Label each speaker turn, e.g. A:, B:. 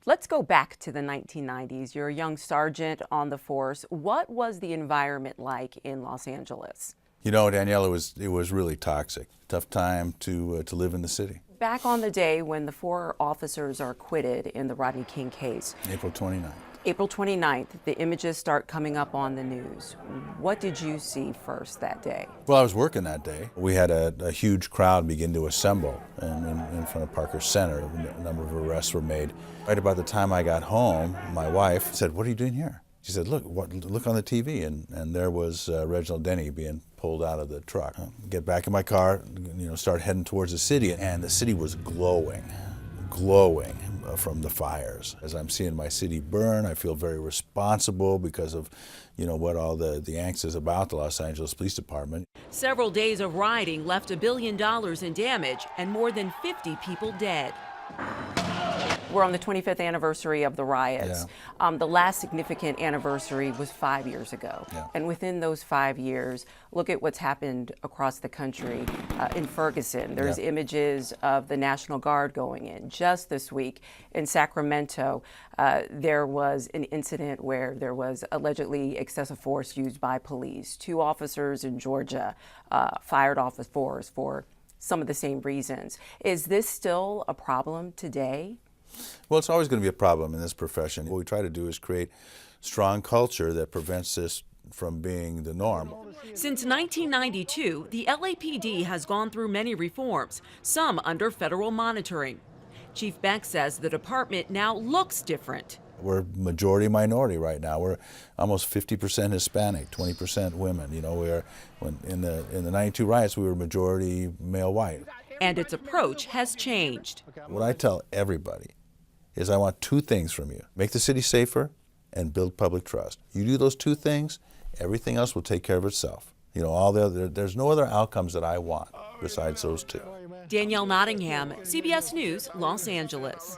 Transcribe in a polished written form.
A: Let's go back to the 1990s. You're a young sergeant on the force. What was the environment like in Los Angeles?
B: You know, Danielle, it was really toxic. Tough time to live in the city.
A: Back on the day when the four officers are acquitted in the Rodney King case,
B: April 29th.
A: April 29th, the images start coming up on the news. What did you see first that day?
B: Well, I was working that day. We had a huge crowd begin to assemble in front of Parker Center. A number of arrests were made. Right about the time I got home, my wife said, "What are you doing here?" She said, look on the TV," and there was Reginald Denny being pulled out of the truck. Get back in my car, start heading towards the city, and the city was glowing from the fires. As I'm seeing my city burn, I feel very responsible because of, what all the angst is about the Los Angeles Police Department.
C: Several days of rioting left $1 billion in damage and more than 50 people dead.
A: We're on the 25th anniversary of the riots.
B: Yeah.
A: The last significant anniversary was 5 years ago.
B: Yeah.
A: And within those 5 years, look at what's happened across the country. In Ferguson, there's
B: Yeah.
A: images of the National Guard going in. Just this week in Sacramento, there was an incident where there was allegedly excessive force used by police. 2 officers in Georgia fired off the force for some of the same reasons. Is this still a problem today?
B: Well, it's always going to be a problem in this profession. What we try to do is create strong culture that prevents this from being the norm.
C: Since 1992, the LAPD has gone through many reforms, some under federal monitoring. Chief Beck says the department now looks different.
B: We're majority minority right now. We're almost 50% Hispanic, 20% women. In the 92 riots, we were majority male white.
C: And its approach has changed.
B: What I tell everybody is I want 2 things from you. Make the city safer and build public trust. You do those 2 things, everything else will take care of itself. There's no other outcomes that I want besides those 2.
C: Danielle Nottingham, CBS News, Los Angeles.